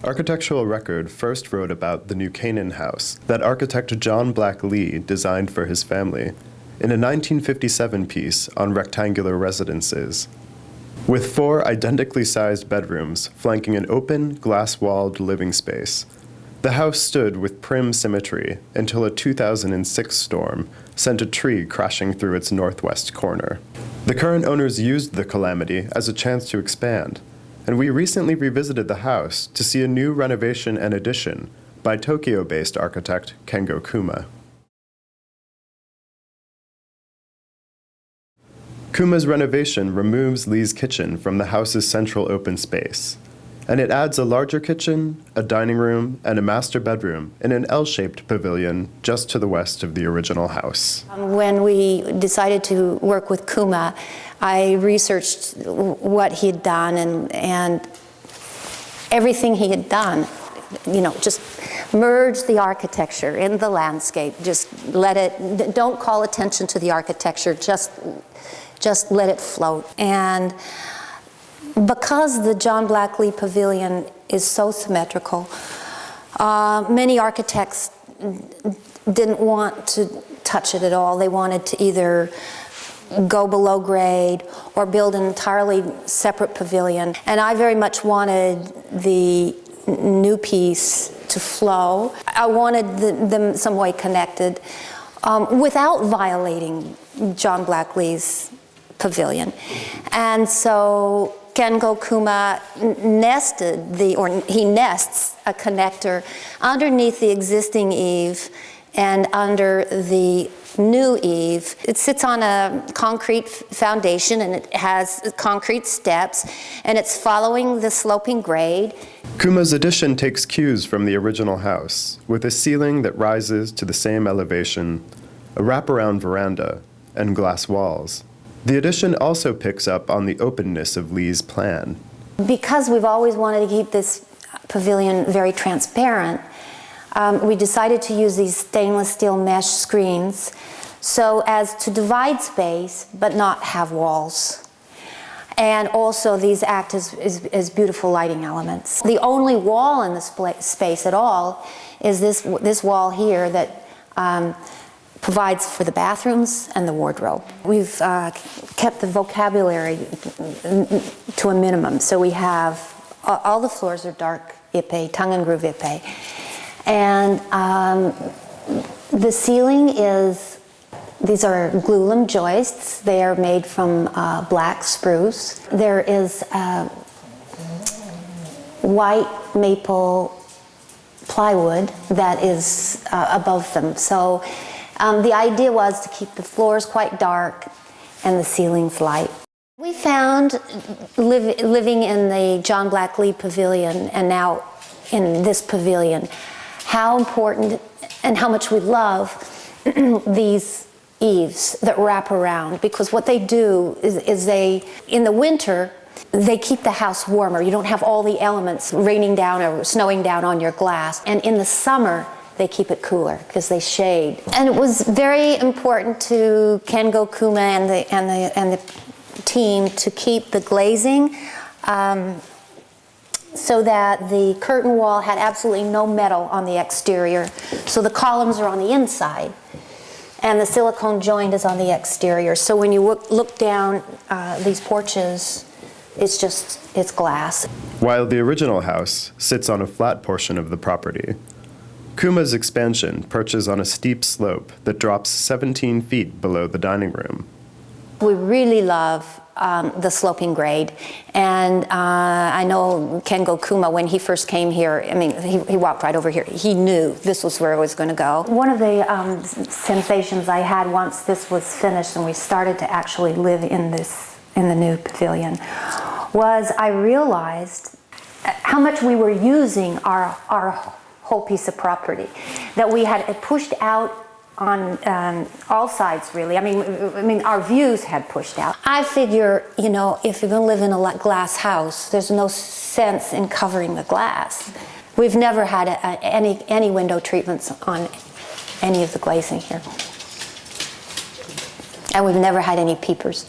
Architectural Record first wrote about the New Canaan house that architect John Black Lee designed for his family in a 1957 piece on rectangular residences. With 4 identically sized bedrooms flanking an open, glass-walled living space, the house stood with prim symmetry until a 2006 storm sent a tree crashing through its northwest corner. The current owners used the calamity as a chance to expand, and we recently revisited the house to see a new renovation and addition by Tokyo-based architect Kengo Kuma. Kuma's renovation removes Lee's kitchen from the house's central open space, and it adds a larger kitchen, a dining room, and a master bedroom in an L-shaped pavilion just to the west of the original house. When we decided to work with Kuma, I researched what he had done and everything he had done, just merge the architecture in the landscape, just let it, don't call attention to the architecture, just let it float. And because the John Black Lee Pavilion is so symmetrical, many architects didn't want to touch it at all. They wanted to either go below grade or build an entirely separate pavilion. And I very much wanted the new piece to flow. I wanted them some way connected without violating John Black Lee's pavilion. And so Kengo Kuma he nests a connector underneath the existing eave and under the new eave. It sits on a concrete foundation and it has concrete steps and it's following the sloping grade. Kuma's addition takes cues from the original house, with a ceiling that rises to the same elevation, a wraparound veranda, and glass walls. The addition also picks up on the openness of Lee's plan. Because we've always wanted to keep this pavilion very transparent, we decided to use these stainless steel mesh screens so as to divide space but not have walls. And also these act as beautiful lighting elements. The only wall in the space at all is this wall here that provides for the bathrooms and the wardrobe. We've kept the vocabulary to a minimum. So we have, all the floors are dark ipe, tongue and groove ipe. And the ceiling these are glulam joists. They are made from black spruce. There is white maple plywood that is above them. So the idea was to keep the floors quite dark and the ceilings light. We found, living in the John Black Lee Pavilion and now in this pavilion, how important and how much we love these eaves that wrap around, because what they do is they, in the winter, they keep the house warmer. You don't have all the elements raining down or snowing down on your glass. And in the summer, they keep it cooler because they shade. And it was very important to Kengo Kuma and the team to keep the glazing so that the curtain wall had absolutely no metal on the exterior. So the columns are on the inside and the silicone joint is on the exterior. So when you look down these porches, it's glass. While the original house sits on a flat portion of the property, Kuma's expansion perches on a steep slope that drops 17 feet below the dining room. We really love the sloping grade, and I know Kengo Kuma, when he first came here, I mean, he walked right over here. He knew this was where it was going to go. One of the sensations I had once this was finished and we started to actually live in the new pavilion was I realized how much we were using our whole piece of property, that we had pushed out on all sides, really. I mean, our views had pushed out. I figure, if you're going to live in a glass house, there's no sense in covering the glass. We've never had any window treatments on any of the glazing here. And we've never had any peepers.